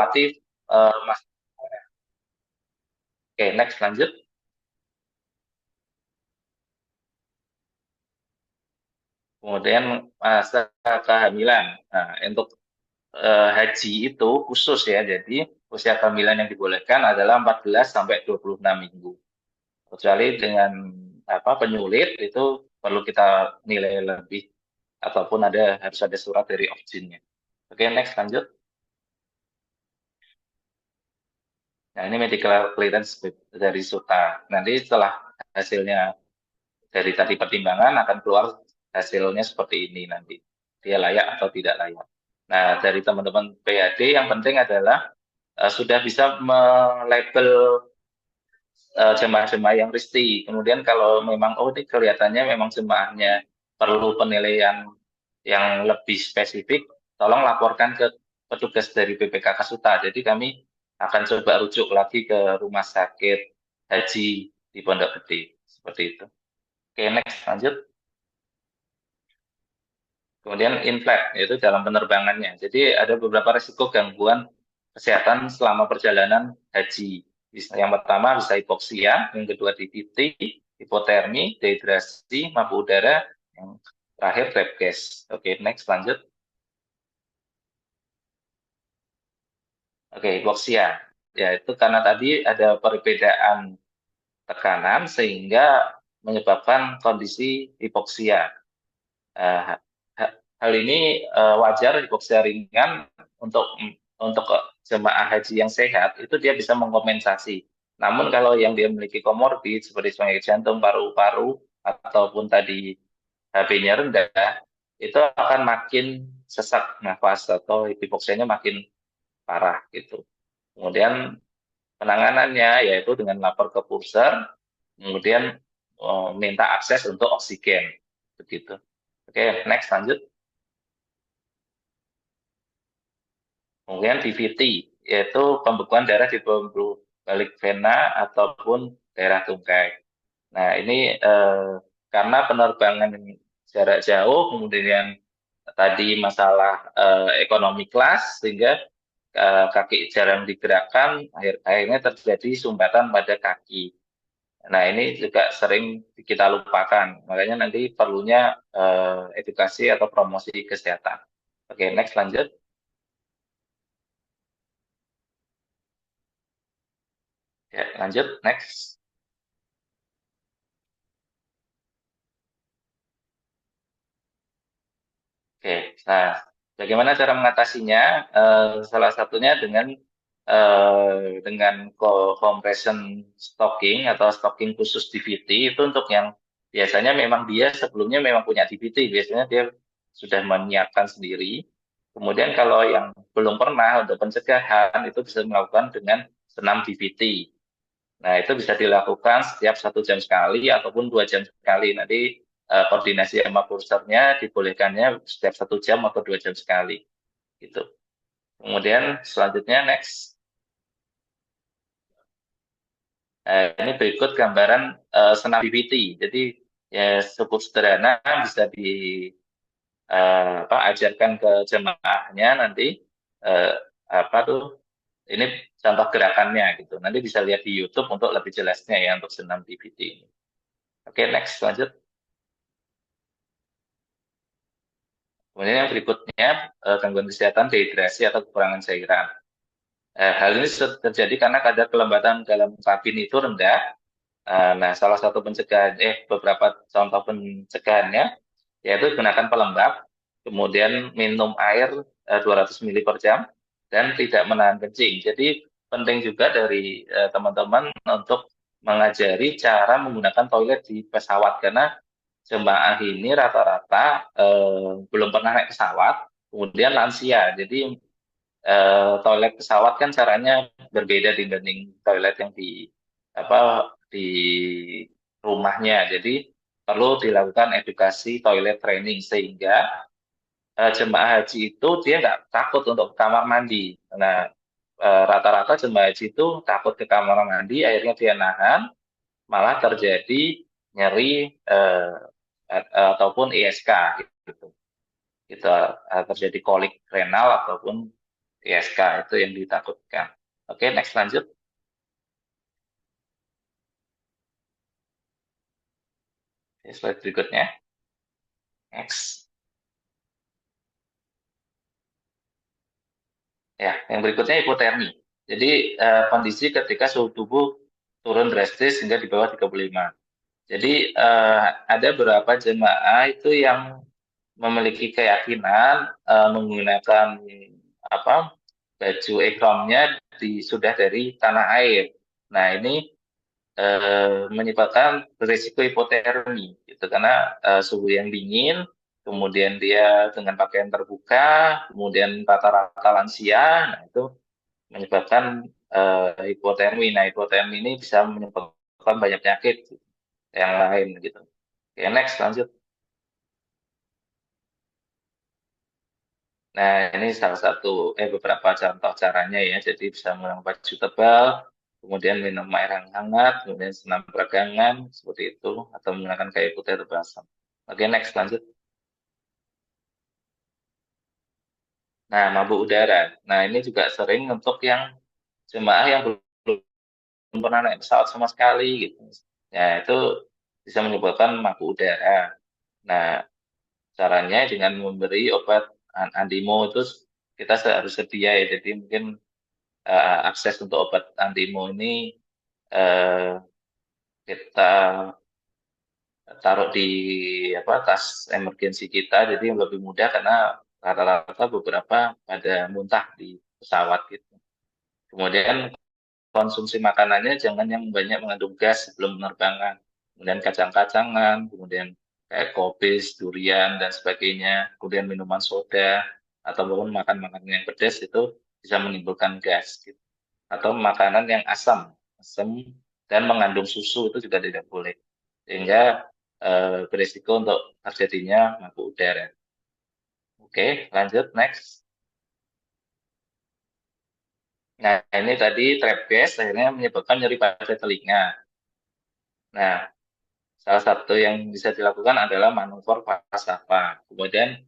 melewati masa. Oke, next lanjut. Kemudian masa kehamilan. Nah, untuk haji itu khusus ya. Jadi usia kehamilan yang dibolehkan adalah 14 sampai 26 minggu. Kecuali dengan penyulit itu perlu kita nilai lebih ataupun harus ada surat dari OJIN-nya. Oke, next lanjut. Nah, ini medical clearance dari SUTA. Nanti setelah hasilnya dari tadi pertimbangan akan keluar hasilnya seperti ini nanti. Dia layak atau tidak layak. Nah, dari teman-teman PAD yang penting adalah sudah bisa melabel jemaah-jemaah yang risti. Kemudian kalau memang ini kelihatannya memang jemaahnya perlu penilaian yang lebih spesifik, tolong laporkan ke petugas dari BPK Kasuta. Jadi kami akan coba rujuk lagi ke rumah sakit haji di Pondok Gede. Seperti itu. Oke, next lanjut. Kemudian inflat, yaitu dalam penerbangannya. Jadi ada beberapa risiko gangguan kesehatan selama perjalanan haji. Yang pertama bisa hipoksia, yang kedua DVT, hipotermi, dehidrasi, mabuk udara, yang terakhir rapid gas. Oke, next lanjut. Oke, hipoksia. Ya, itu karena tadi ada perbedaan tekanan sehingga menyebabkan kondisi hipoksia. Eh, hal ini wajar hipoksia ringan untuk jemaah haji yang sehat itu dia bisa mengkompensasi. Namun kalau yang dia memiliki komorbid seperti penyakit jantung, paru-paru ataupun tadi HB-nya rendah itu akan makin sesak nafas atau hipoksianya makin parah gitu. Kemudian penanganannya yaitu dengan lapor ke Purser, kemudian minta akses untuk oksigen begitu. Oke, next lanjut. Kemudian DVT, yaitu pembekuan darah di pembuluh balik vena ataupun daerah tungkai. Nah, ini karena penerbangan jarak jauh, kemudian tadi masalah ekonomi kelas, sehingga kaki jarang digerakkan, akhirnya terjadi sumbatan pada kaki. Nah, ini juga sering kita lupakan. Makanya nanti perlunya edukasi atau promosi kesehatan. Oke, next lanjut. Ya, lanjut, next. Oke, nah, bagaimana cara mengatasinya? Salah satunya dengan compression stocking atau stocking khusus DVT itu untuk yang biasanya memang dia sebelumnya memang punya DVT, biasanya dia sudah menyiapkan sendiri. Kemudian kalau yang belum pernah untuk pencegahan itu bisa melakukan dengan senam DVT. Nah, itu bisa dilakukan setiap 1 jam sekali ataupun 2 jam sekali. Nanti koordinasi sama kursernya dibolehkannya setiap 1 jam atau 2 jam sekali. Gitu. Kemudian selanjutnya next. Ini berikut gambaran senam BPT. Jadi ya cukup sederhana bisa ajarkan ke jemaahnya nanti eh, apa tuh ini contoh gerakannya gitu. Nanti bisa lihat di YouTube untuk lebih jelasnya ya untuk senam BPT ini. Oke, next lanjut. Kemudian yang berikutnya, gangguan kesehatan dehidrasi atau kekurangan cairan. Hal ini terjadi karena kadar kelembatan dalam kabin itu rendah. Nah, salah satu beberapa contoh pencegahannya, yaitu gunakan pelembab, kemudian minum air 200 ml per jam, dan tidak menahan kencing. Jadi, penting juga dari teman-teman untuk mengajari cara menggunakan toilet di pesawat, karena jemaah ini rata-rata belum pernah naik pesawat, kemudian lansia. Jadi toilet pesawat kan caranya berbeda dibanding toilet yang di rumahnya. Jadi perlu dilakukan edukasi toilet training sehingga jemaah haji itu dia nggak takut untuk ke kamar mandi. Nah, rata-rata jemaah haji itu takut ke kamar mandi, akhirnya dia nahan, malah terjadi nyeri ataupun ISK gitu. Gitu terjadi kolik renal ataupun ISK itu yang ditakutkan. Oke, next lanjut. Oke, slide berikutnya. Next. Ya, yang berikutnya hipotermi. Jadi kondisi ketika suhu tubuh turun drastis hingga di bawah 35. Jadi ada beberapa jemaah itu yang memiliki keyakinan menggunakan apa baju ihramnya sudah dari tanah air. Nah, ini menyebabkan berisiko hipotermi gitu karena suhu yang dingin, kemudian dia dengan pakaian terbuka, kemudian rata-rata lansia, nah itu menyebabkan hipotermi. Nah, hipotermi ini bisa menyebabkan banyak penyakit yang lain gitu. Oke, next lanjut. Nah, ini salah satu beberapa contoh caranya ya. Jadi bisa menggunakan baju tebal, kemudian minum air yang hangat, kemudian senam peragangan seperti itu, atau menggunakan kayu putih atau balsam. Oke, next lanjut. Nah, mabuk udara. Nah, ini juga sering untuk yang jemaah yang belum pernah naik pesawat sama sekali gitu. Ya, itu bisa menyebabkan mabuk udara. Nah, caranya dengan memberi obat antimo itu kita harus sedia ya. Jadi mungkin akses untuk obat antimo ini eh, kita taruh di tas emergensi kita, jadi lebih mudah karena rata-rata beberapa pada muntah di pesawat gitu. Kemudian konsumsi makanannya jangan yang banyak mengandung gas sebelum penerbangan. Kemudian kacang-kacangan, kemudian kayak kopi, durian, dan sebagainya. Kemudian minuman soda, ataupun makan makanan yang pedas itu bisa menimbulkan gas. Gitu. Atau makanan yang asam dan mengandung susu itu juga tidak boleh. Sehingga berisiko untuk terjadinya mabuk udara. Oke, lanjut, next. Nah, ini tadi trap gas akhirnya menyebabkan nyeri pada telinga. Nah, salah satu yang bisa dilakukan adalah manuver Falsafa. Kemudian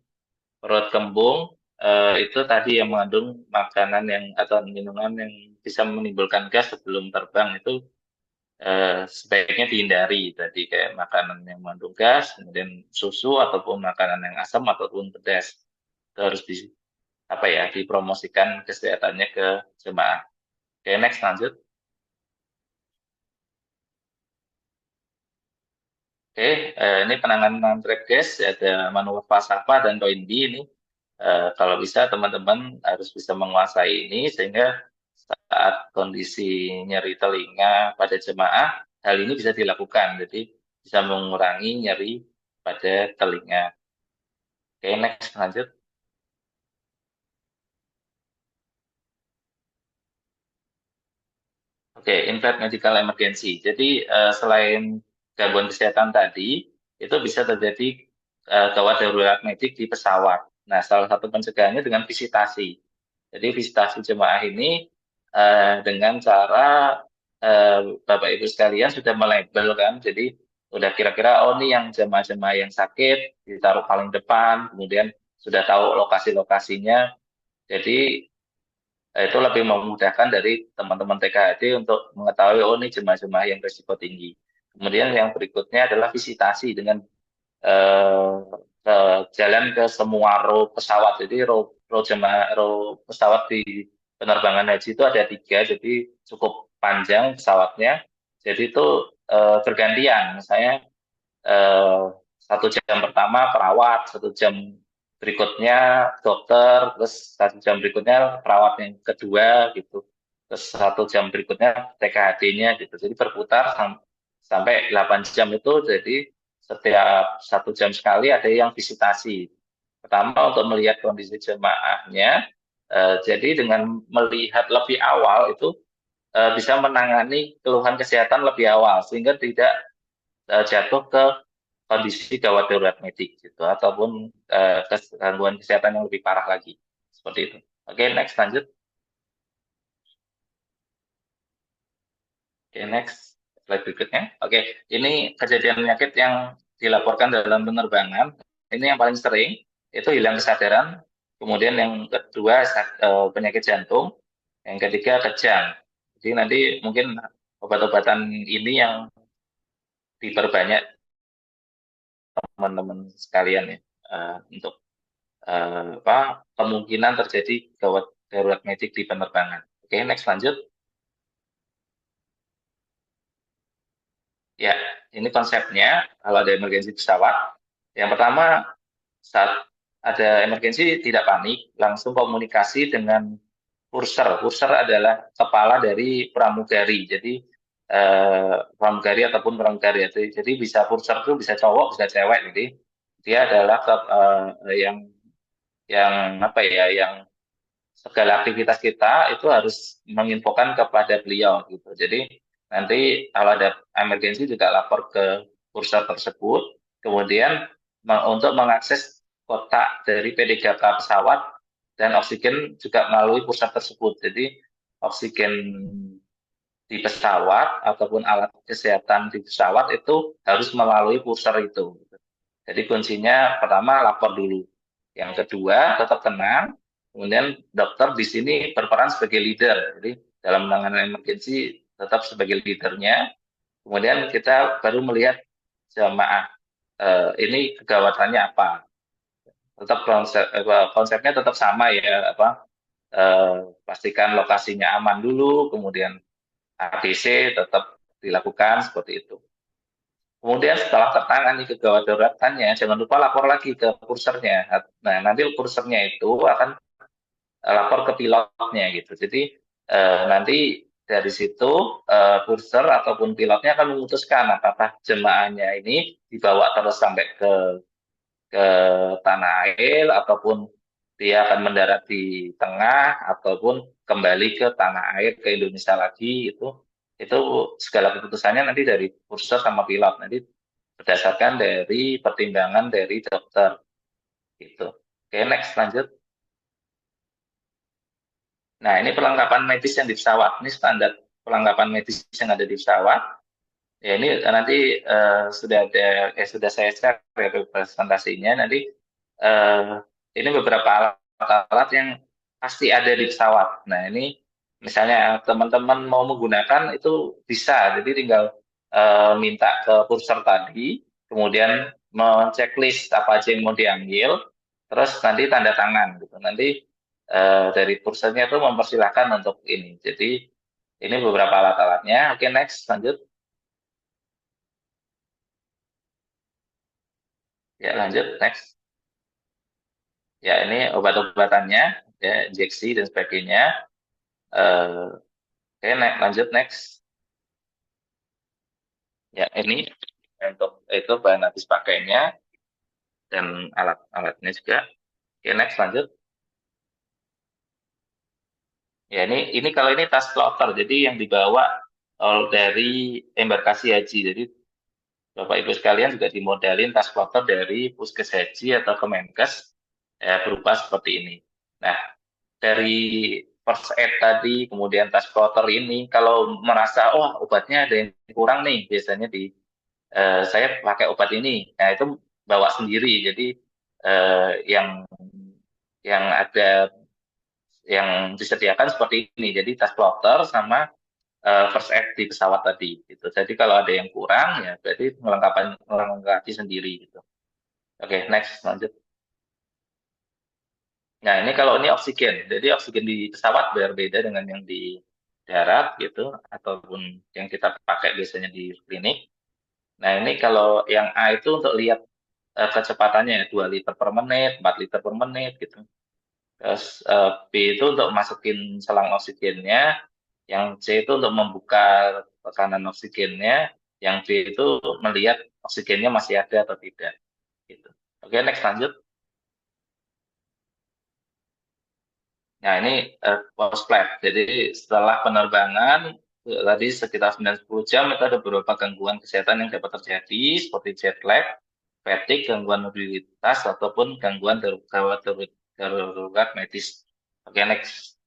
perut kembung itu tadi yang mengandung makanan yang atau minuman yang bisa menimbulkan gas sebelum terbang itu sebaiknya dihindari. Tadi kayak makanan yang mengandung gas, kemudian susu ataupun makanan yang asam ataupun pedas. Itu harus dipromosikan kesehatannya ke jemaah. Oke, next lanjut. Oke, ini penanganan trap gas ada manuver Falsafa dan Roindi ini. Kalau bisa teman-teman harus bisa menguasai ini sehingga saat kondisi nyeri telinga pada jemaah, hal ini bisa dilakukan. Jadi bisa mengurangi nyeri pada telinga. Oke, next lanjut. Oke, inflight medical emergency. Jadi selain gangguan kesehatan tadi, itu bisa terjadi gawat darurat medik di pesawat. Nah, salah satu pencegahannya dengan visitasi. Jadi visitasi jemaah ini dengan cara Bapak Ibu sekalian sudah melabel kan. Jadi udah kira-kira oh ini yang jemaah-jemaah yang sakit ditaruh paling depan, kemudian sudah tahu lokasi-lokasinya. Jadi itu lebih memudahkan dari teman-teman TKHD untuk mengetahui oh ini jemaah-jemaah yang risiko tinggi. Kemudian yang berikutnya adalah visitasi dengan eh, ke jalan ke semua row pesawat. Jadi row pesawat di penerbangan haji itu ada tiga, jadi cukup panjang pesawatnya. Jadi itu bergantian. Misalnya eh, 1 jam pertama perawat, 1 jam berikutnya dokter, terus 1 jam berikutnya perawat yang kedua gitu, terus 1 jam berikutnya TKHD-nya gitu. Jadi berputar sampai 8 jam itu, jadi setiap 1 jam sekali ada yang visitasi. Pertama untuk melihat kondisi jemaahnya, jadi dengan melihat lebih awal itu bisa menangani keluhan kesehatan lebih awal sehingga tidak jatuh ke kondisi gawat darurat medik gitu ataupun gangguan kesehatan yang lebih parah lagi seperti itu. Oke, next lanjut. Oke, next slide berikutnya. Oke, ini kejadian penyakit yang dilaporkan dalam penerbangan. Ini yang paling sering itu hilang kesadaran Kemudian yang kedua penyakit jantung, yang ketiga kejang. Jadi nanti mungkin obat-obatan ini yang diperbanyak teman-teman sekalian ya, untuk apa kemungkinan terjadi gawat darurat medik di penerbangan. Oke, next lanjut. Ya, ini konsepnya kalau ada emergensi pesawat. Yang pertama, saat ada emergensi tidak panik, langsung komunikasi dengan purser. Purser adalah kepala dari pramugari. Jadi pramugari ataupun pramugari. Jadi bisa purser itu bisa cowok, bisa cewek. Jadi dia adalah yang apa ya, yang segala aktivitas kita itu harus menginfokan kepada beliau gitu. Jadi nanti kalau ada emergensi juga lapor ke pusat tersebut, kemudian untuk mengakses kotak dari P3K pesawat dan oksigen juga melalui pusat tersebut. Jadi oksigen di pesawat ataupun alat kesehatan di pesawat itu harus melalui pusar itu. Jadi kuncinya pertama lapor dulu. Yang kedua tetap tenang. Kemudian dokter di sini berperan sebagai leader. Jadi dalam penanganan emergensi tetap sebagai leadernya. Kemudian kita baru melihat jamaah ini kegawatannya apa. Tetap konsepnya tetap sama ya, apa pastikan lokasinya aman dulu, kemudian ABC tetap dilakukan seperti itu. Kemudian setelah tertangani kegawat daruratannya, jangan lupa lapor lagi ke kursernya. Nah, nanti kursernya itu akan lapor ke pilotnya gitu. Jadi nanti dari situ kurser ataupun pilotnya akan memutuskan apakah jemaahnya ini dibawa terus sampai ke tanah air ataupun dia akan mendarat di tengah ataupun kembali ke tanah air ke Indonesia lagi itu segala keputusannya nanti dari kursus sama pilot nanti berdasarkan dari pertimbangan dari dokter gitu. Oke, next lanjut. Nah, ini perlengkapan medis yang di pesawat. Ini standar perlengkapan medis yang ada di pesawat. Ya, ini nanti sudah ada, sudah saya share ya presentasinya. Nanti eh, ini beberapa alat-alat yang pasti ada di pesawat. Nah, ini misalnya teman-teman mau menggunakan itu bisa. Jadi tinggal minta ke purser tadi, kemudian men-checklist apa aja yang mau diambil, terus nanti tanda tangan gitu. Nanti dari pursernya itu mempersilahkan untuk ini. Jadi ini beberapa alat-alatnya. Oke, next lanjut. Ya, lanjut, next. Ya, ini obat-obatannya, ya, injeksi dan sebagainya. Oke, lanjut, next. Ya, ini untuk itu bahan habis pakainya dan alat-alatnya juga. Oke, next, lanjut. Ya, ini kalau ini tas kloter, jadi yang dibawa dari embarkasi haji. Jadi Bapak Ibu sekalian juga dimodalin tas kloter dari Puskes Haji atau Kemenkes ya, berupa seperti ini. Nah, dari first aid tadi, kemudian tas kloter ini, kalau merasa, oh obatnya ada yang kurang nih, biasanya saya pakai obat ini. Nah, itu bawa sendiri. Jadi yang ada yang disediakan seperti ini. Jadi tas kloter sama first aid di pesawat tadi. Gitu. Jadi kalau ada yang kurang, ya berarti melengkapi sendiri. Gitu. Oke, next lanjut. Nah, ini kalau ini oksigen. Jadi oksigen di pesawat berbeda dengan yang di darat gitu, ataupun yang kita pakai biasanya di klinik. Nah, ini kalau yang A itu untuk lihat kecepatannya 2 liter per menit, 4 liter per menit gitu. Terus B itu untuk masukin selang oksigennya, yang C itu untuk membuka tekanan oksigennya, yang D itu melihat oksigennya masih ada atau tidak gitu. Oke, next lanjut. Nah, ini post flight. Jadi setelah penerbangan tadi sekitar 90 jam itu ada beberapa gangguan kesehatan yang dapat terjadi seperti jet lag, fatigue, gangguan mobilitas ataupun gangguan darurat medis. Oke, next.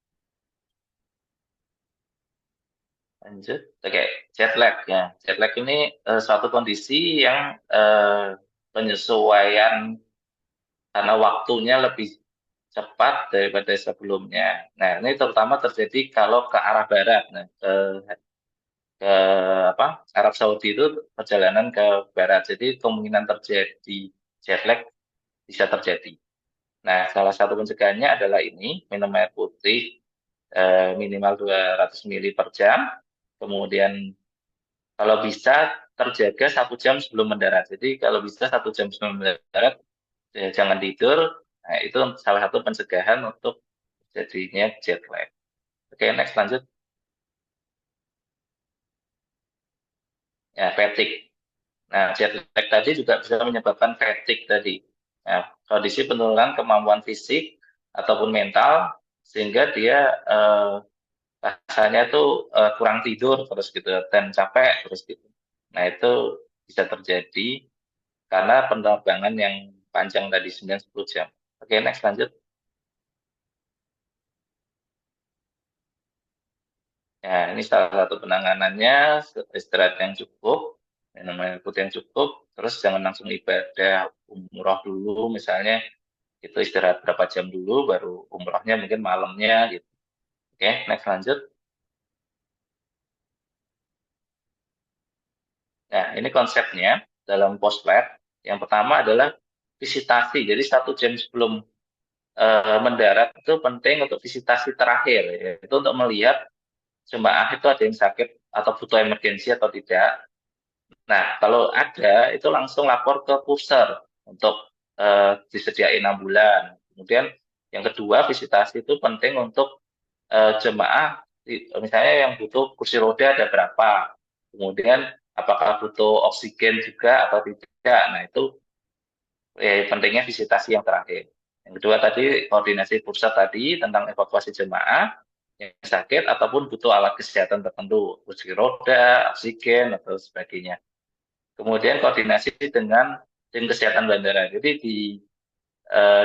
Lanjut. Oke, jet lag ya. Jet lag ini suatu kondisi yang penyesuaian karena waktunya lebih cepat daripada sebelumnya. Nah, ini terutama terjadi kalau ke arah barat. Nah, ke apa Arab Saudi itu perjalanan ke barat. Jadi kemungkinan terjadi jet lag bisa terjadi. Nah, salah satu pencegahannya adalah ini, minum air putih minimal 200 ml per jam. Kemudian kalau bisa terjaga 1 jam sebelum mendarat. Jadi kalau bisa 1 jam sebelum mendarat, jangan tidur. Nah, itu salah satu pencegahan untuk jadinya jet lag. Oke, next lanjut. Ya, fatigue. Nah, jet lag tadi juga bisa menyebabkan fatigue tadi. Nah, kondisi penurunan kemampuan fisik ataupun mental sehingga dia rasanya tuh kurang tidur terus gitu dan capek terus gitu. Nah, itu bisa terjadi karena penerbangan yang panjang tadi 9-10 jam. Oke, next lanjut. Nah, ini salah satu penanganannya, istirahat yang cukup, minum air putih yang cukup, terus jangan langsung ibadah umroh dulu, misalnya itu istirahat berapa jam dulu, baru umrohnya mungkin malamnya gitu. Oke, next lanjut. Nah, ini konsepnya dalam post lab. Yang pertama adalah visitasi. Jadi 1 jam sebelum mendarat itu penting untuk visitasi terakhir, yaitu untuk melihat jemaah itu ada yang sakit atau butuh emergensi atau tidak. Nah, kalau ada, itu langsung lapor ke pusar untuk disediain ambulan. Kemudian yang kedua, visitasi itu penting untuk jemaah, misalnya yang butuh kursi roda ada berapa. Kemudian apakah butuh oksigen juga atau tidak. Nah, itu pentingnya visitasi yang terakhir. Yang kedua tadi, koordinasi pusat tadi tentang evakuasi jemaah yang sakit ataupun butuh alat kesehatan tertentu, kursi roda, oksigen, atau sebagainya. Kemudian koordinasi dengan tim kesehatan bandara. Jadi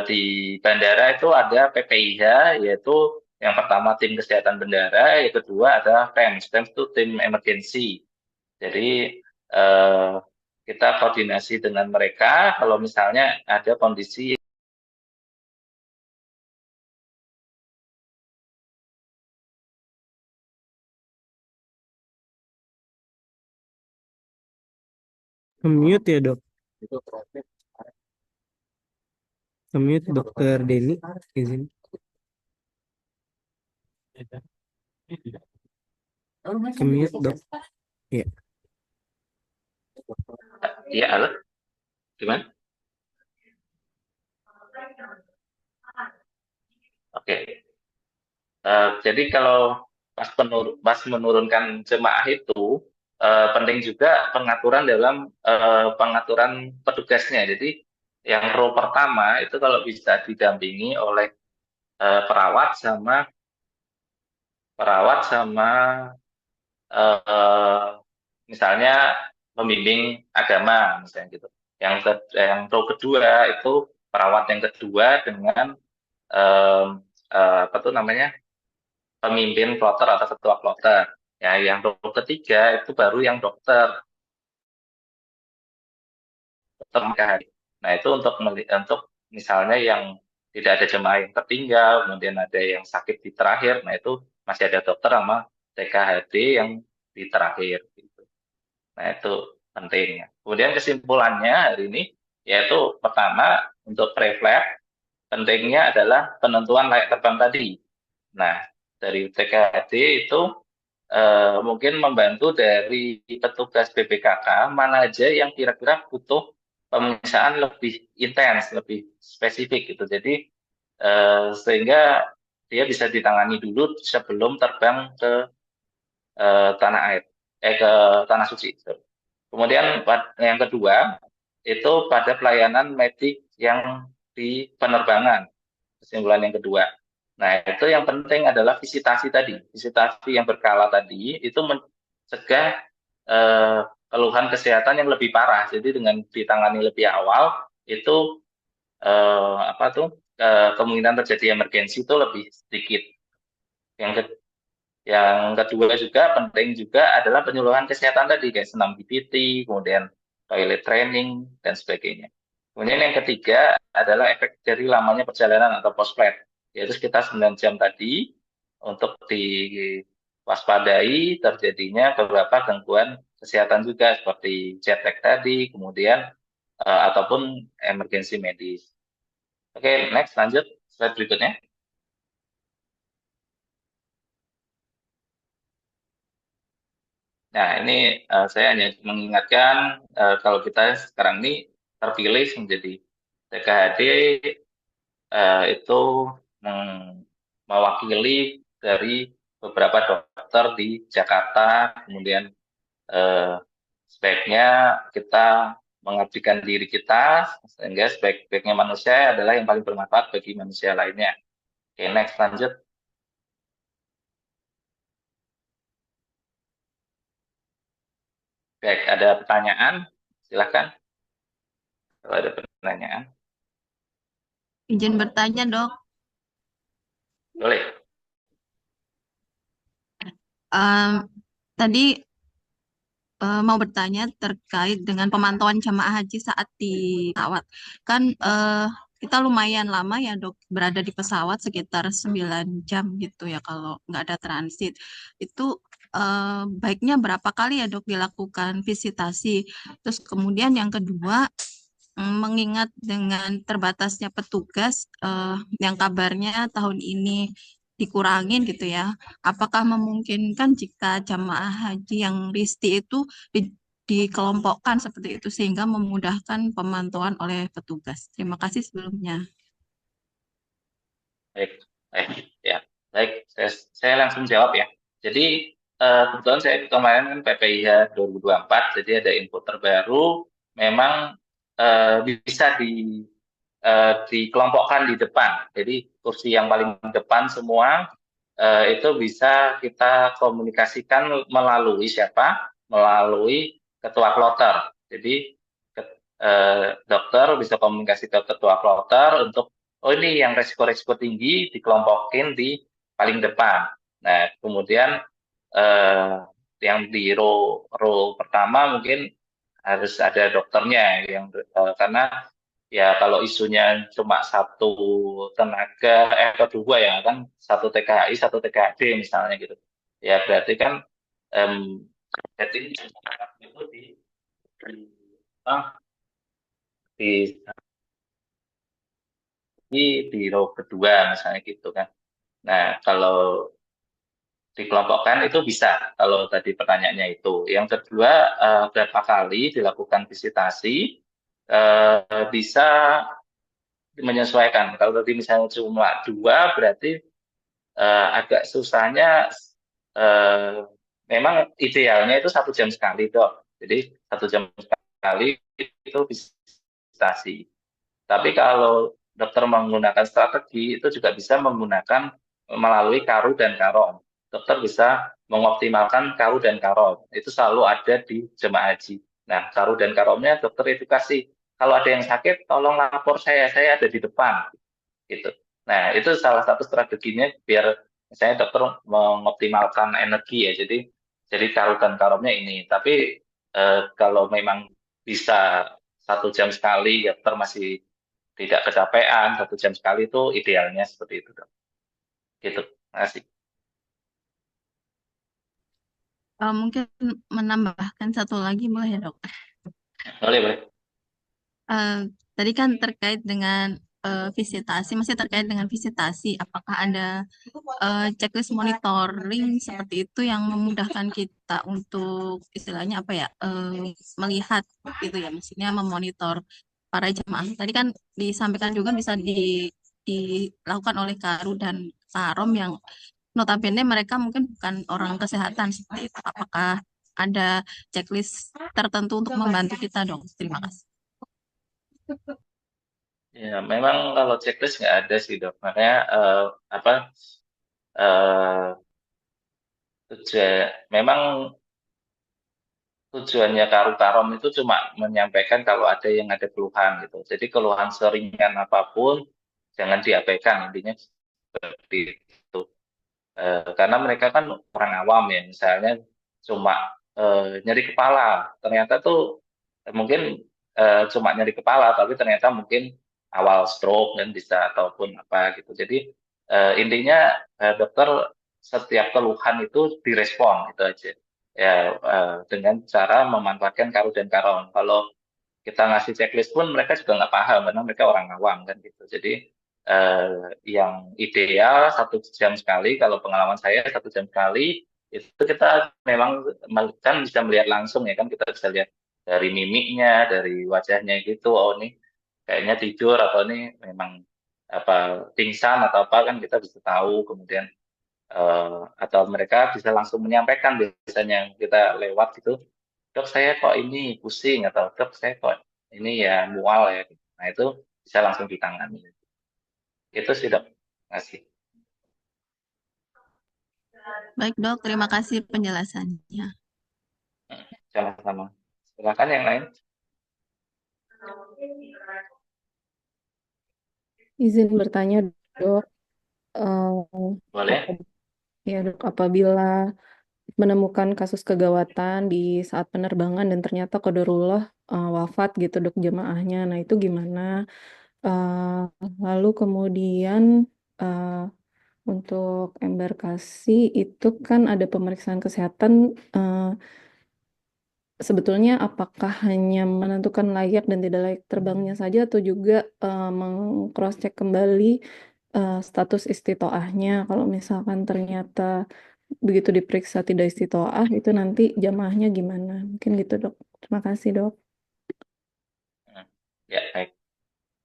di bandara itu ada PPIH, yaitu yang pertama tim kesehatan bandara, yang kedua ada PEMS. PEMS itu tim emergency. Jadi eh, kita koordinasi dengan mereka kalau misalnya ada kondisi. Mute ya dok, mute dokter Denny izin. Mute dok. Ya. Iya, halo, gimana? Oke. Jadi kalau pas menurunkan jemaah itu penting juga pengaturan dalam pengaturan petugasnya. Jadi yang row pertama itu kalau bisa didampingi oleh perawat sama eh, misalnya pembimbing agama misalnya gitu. Yang row kedua itu perawat yang kedua dengan em, apa tuh namanya, pemimpin kloter atau ketua kloter. Ya, yang row ketiga itu baru yang dokter nikahan. Nah, itu untuk misalnya yang tidak ada jemaah yang tertinggal, kemudian ada yang sakit di terakhir. Nah, itu masih ada dokter sama TKHD yang di terakhir gitu. Nah, itu pentingnya. Kemudian kesimpulannya hari ini yaitu pertama untuk pre-flight pentingnya adalah penentuan layak terbang tadi. Nah, dari TKHD itu mungkin membantu dari petugas BPKK mana aja yang kira-kira butuh pemeriksaan lebih intens, lebih spesifik gitu. Jadi sehingga dia bisa ditangani dulu sebelum terbang ke tanah air, ke tanah suci. Sorry. Kemudian yang kedua itu pada pelayanan medik yang di penerbangan. Kesimpulan yang kedua. Nah, itu yang penting adalah visitasi tadi. Visitasi yang berkala tadi itu mencegah eh, keluhan kesehatan yang lebih parah. Jadi dengan ditangani lebih awal itu apa tuh kemungkinan terjadi emergensi itu lebih sedikit. Yang ke- yang kedua juga penting juga adalah penyuluhan kesehatan tadi kayak senam DPT, kemudian toilet training dan sebagainya. Kemudian yang ketiga adalah efek dari lamanya perjalanan atau postplat, yaitu sekitar 9 jam tadi untuk diwaspadai terjadinya beberapa gangguan kesehatan juga seperti jet lag tadi, kemudian ataupun emergensi medis. Oke, next lanjut slide berikutnya. Nah, ini saya hanya mengingatkan kalau kita sekarang ini terpilih menjadi TKHD itu mewakili dari beberapa dokter di Jakarta, kemudian eh, sebaiknya kita mengabdikan diri kita sehingga sebaik-baiknya manusia adalah yang paling bermanfaat bagi manusia lainnya. Oke, next lanjut. Baik, ada pertanyaan? Silakan kalau ada pertanyaan. Izin bertanya, Dok. Boleh. Em, Tadi mau bertanya terkait dengan pemantauan jamaah haji saat di pesawat. Kan kita lumayan lama ya, Dok, berada di pesawat sekitar 9 jam gitu ya kalau nggak ada transit. Itu baiknya berapa kali ya, Dok, dilakukan visitasi. Terus kemudian yang kedua, mengingat dengan terbatasnya petugas yang kabarnya tahun ini dikurangin gitu ya. Apakah memungkinkan jika jamaah haji yang risti itu dikelompokkan seperti itu sehingga memudahkan pemantauan oleh petugas? Terima kasih sebelumnya. Baik, baik, ya, baik. Saya langsung jawab ya. Jadi kebetulan saya kemarin kan PPIH 2024, jadi ada info terbaru. Memang bisa dikelompokkan di depan. Jadi kursi yang paling depan semua itu bisa kita komunikasikan melalui siapa? Melalui ketua kloter. Jadi dokter bisa komunikasi ke ketua kloter untuk oh ini yang resiko-resiko tinggi dikelompokin di paling depan. Nah, kemudian eh, yang di row pertama mungkin harus ada dokternya yang karena ya kalau isunya cuma satu tenaga atau dua ya kan satu TKI satu TKD misalnya gitu. Ya berarti kan em, jadi itu di, apa, di di row kedua misalnya gitu kan. Nah, kalau dikelompokkan itu bisa kalau tadi pertanyaannya itu. Yang kedua, berapa kali dilakukan visitasi bisa menyesuaikan. Kalau tadi misalnya cuma dua, berarti agak susahnya eh, memang idealnya itu 1 jam sekali dok. Jadi 1 jam sekali itu visitasi. Tapi kalau dokter menggunakan strategi, itu juga bisa menggunakan melalui karu dan karom. Dokter bisa mengoptimalkan karu dan karom. Itu selalu ada di jemaah haji. Nah, karu dan karomnya dokter edukasi. Kalau ada yang sakit, tolong lapor saya ada di depan. Gitu. Nah, itu salah satu strateginya biar misalnya dokter mengoptimalkan energi ya. Jadi karu dan karomnya ini. Tapi kalau memang bisa 1 jam sekali, dokter masih tidak kecapean 1 jam sekali itu idealnya seperti itu dok. Gitu. Terima kasih. Mungkin menambahkan satu lagi boleh ya, Dok? Boleh boleh. Eh, Tadi kan terkait dengan visitasi, masih terkait dengan visitasi, apakah ada checklist monitoring seperti itu yang memudahkan kita untuk istilahnya apa ya, melihat gitu ya, maksudnya memonitor para jemaah. Tadi kan disampaikan juga bisa dilakukan oleh Karu dan Karom yang notabene mereka mungkin bukan orang kesehatan seperti itu. Apakah ada checklist tertentu untuk membantu kita dong? Terima kasih. Ya, memang kalau checklist nggak ada sih dok. Makanya apa memang tujuannya Karu Karom itu cuma menyampaikan kalau ada yang ada keluhan gitu. Jadi keluhan seringan apapun jangan diabaikan intinya seperti itu. Karena mereka kan orang awam ya, misalnya cuma nyeri kepala, ternyata tuh mungkin cuma nyeri kepala, tapi ternyata mungkin awal stroke dan bisa ataupun apa gitu. Jadi intinya dokter setiap keluhan itu direspon itu aja. Ya dengan cara memanfaatkan Karo dan Karon. Kalau kita ngasih checklist pun mereka juga nggak paham karena mereka orang awam kan gitu. Jadi yang ideal 1 jam sekali, kalau pengalaman saya 1 jam sekali itu kita memang kan bisa melihat langsung ya kan, kita bisa lihat dari mimiknya, dari wajahnya gitu. Oh ini kayaknya tidur atau ini memang apa pingsan atau apa kan kita bisa tahu. Kemudian atau mereka bisa langsung menyampaikan biasanya kita lewat gitu, dok saya kok ini pusing atau dok saya kok ini ya mual ya. Nah itu bisa langsung ditangani. Itu sih dok. Masih. Baik dok, terima kasih penjelasannya. Sama-sama. Silakan yang lain. Izin bertanya, dok. Boleh. Ya, dok, apabila menemukan kasus kegawatan di saat penerbangan dan ternyata qadarullah wafat gitu dok jemaahnya, nah itu gimana? Lalu kemudian untuk embarkasi itu kan ada pemeriksaan kesehatan. Sebetulnya apakah hanya menentukan layak dan tidak layak terbangnya saja atau juga meng-cross-check kembali status istitoahnya. Kalau misalkan ternyata begitu diperiksa tidak istitoah, itu nanti jamaahnya gimana? Mungkin gitu dok. Terima kasih dok. Ya baik.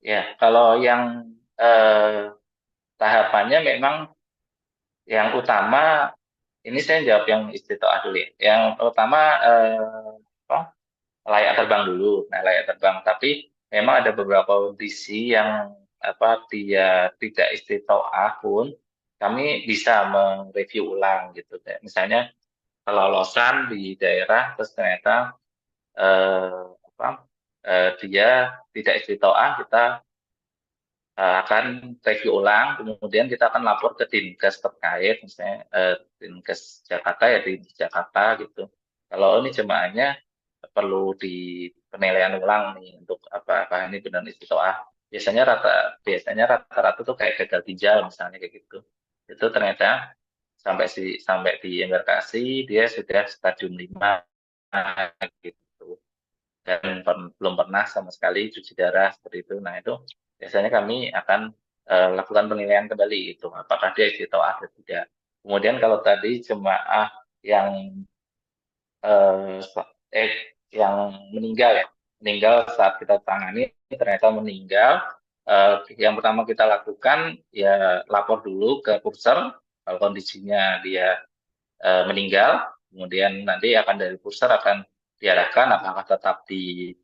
Ya kalau yang tahapannya memang yang utama, ini saya jawab yang istitoah dulu ya. Yang utama apa, layak terbang dulu. Nah, layak terbang. Tapi memang ada beberapa kondisi yang apa dia tidak istitoah pun kami bisa mereview ulang gitu. Kayak misalnya kelolosan di daerah terus ternyata apa dia tidak istitoah, kita akan review ulang, kemudian kita akan lapor ke Dinkes terkait, misalnya Dinkes Jakarta ya di Jakarta gitu. Kalau ini jemaahnya perlu di penilaian ulang nih untuk apa ini benar istitoah. Biasanya rata-rata tuh kayak gagal ginjal misalnya kayak gitu. Itu ternyata sampai di embarkasi dia sudah stadium 5 gitu dan belum pernah sama sekali cuci darah seperti itu. Nah itu biasanya kami akan lakukan penilaian kembali itu apakah dia istitoah atau tidak. Kemudian kalau tadi jemaah yang eh, eh, yang meninggal ya, meninggal saat kita tangani ternyata meninggal. Yang pertama kita lakukan ya lapor dulu ke Purser kalau kondisinya dia meninggal. Kemudian nanti akan dari Purser akan diarahkan apakah tetap di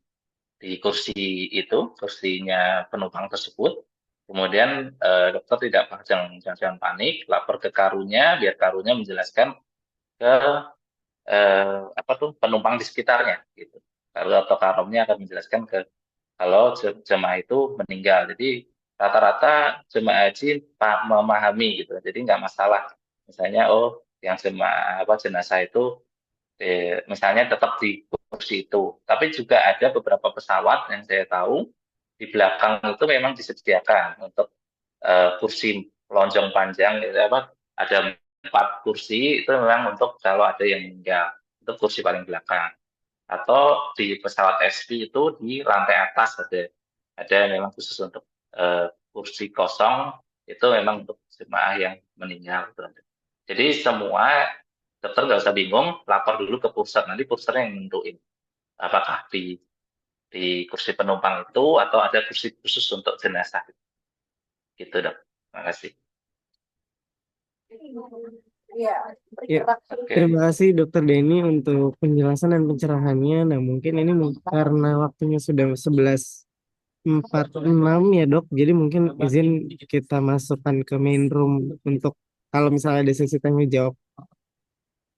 kursi itu, kursinya penumpang tersebut. Kemudian dokter jangan panik, lapor ke karunya, biar karunya menjelaskan ke apa tuh penumpang di sekitarnya gitu. Kalau atau karomnya akan menjelaskan ke kalau jemaah itu meninggal. Jadi rata-rata jemaah haji memahami gitu. Jadi nggak masalah. Misalnya oh yang jemaah apa jenazah itu misalnya tetap di kursi itu. Tapi juga ada beberapa pesawat yang saya tahu di belakang itu memang disediakan untuk kursi lonjong panjang, gitu, apa ada 4 kursi itu memang untuk kalau ada yang meninggal, itu kursi paling belakang. Atau di pesawat SP itu di lantai atas ada memang khusus untuk kursi kosong itu memang untuk jemaah yang meninggal. Jadi semua dokter nggak usah bingung, lapor dulu ke pusat, nanti pusatnya yang nentuin apakah di kursi penumpang itu atau ada kursi khusus untuk jenazah. Gitu dok. Terima kasih. Ya, Oke. terima kasih Dokter Denny untuk penjelasan dan pencerahannya. Nah, mungkin ini karena waktunya sudah 11.46 ya dok, jadi mungkin izin kita masukkan ke main room untuk kalau misalnya ada sesi tanya jawab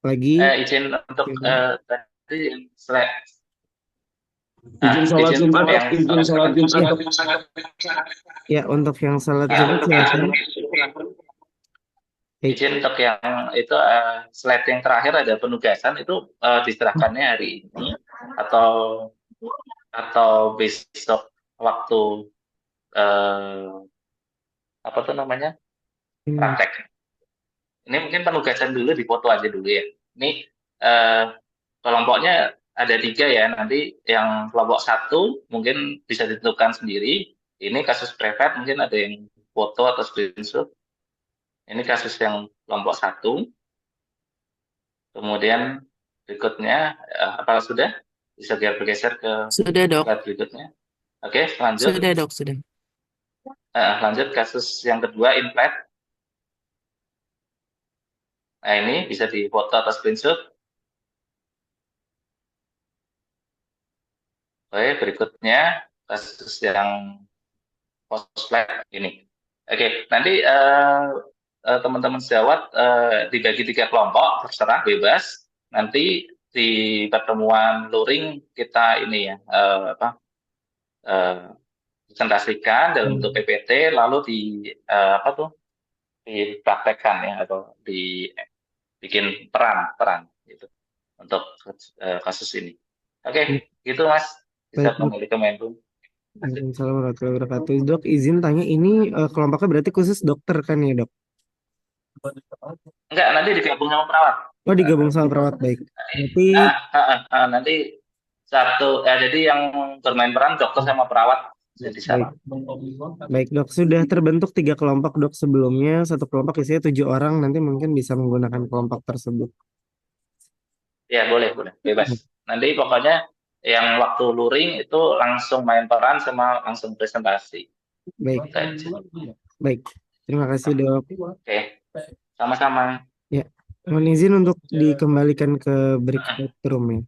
lagi. Izin untuk tadi slide Izin sholat izin Jumat, yang izin sholat Jumat. Ya, untuk yang sholat Jumat silakan. izin untuk yang itu slide yang terakhir ada penugasan itu diserahkannya hari ini atau atau besok waktu eh, apa tuh namanya Hmm. praktek. Ini mungkin penugasan dulu dipoto aja dulu ya. Ini eh, kelompoknya ada 3 ya. Nanti yang kelompok 1 mungkin bisa ditentukan sendiri. Ini kasus private mungkin ada yang foto atau screenshot. Ini kasus yang kelompok 1. Kemudian berikutnya apa sudah bisa bergeser ke Sudah, Dok. slide berikutnya. Oke, lanjut. Sudah, Dok, sudah. Lanjut kasus yang kedua implant. Nah, ini bisa difoto atau screenshot. Oke, berikutnya kasus yang post ini. Oke, nanti teman-teman sejawat dibagi 3 kelompok, terserah bebas. Nanti di pertemuan luring kita ini ya eh, presentasikan dalam bentuk PPT, lalu di apa tuh dipraktekkan ya atau dibikin peran gitu untuk kasus ini. Oke, gitu Mas. Bisa Baik, Dok. kembali ke Menlu. Waalaikumsalam warahmatullahi wabarakatuh. Dok, izin tanya ini kelompoknya berarti khusus dokter kan ya, Dok? Enggak, nanti digabung sama perawat. Oh, digabung sama perawat, baik. Berarti Nanti jadi yang bermain peran dokter sama perawat jadi baik, sama. baik, Dok. Sudah terbentuk 3 kelompok, Dok. Sebelumnya satu kelompok isinya 7 orang, nanti mungkin bisa menggunakan kelompok tersebut. Ya, boleh, bebas. Nanti pokoknya yang waktu luring itu langsung main peran sama langsung presentasi. Baik, Gitu aja. baik. Terima kasih, Dok. Oke, sama-sama. Ya, mohon izin untuk dikembalikan ke breakout room ya.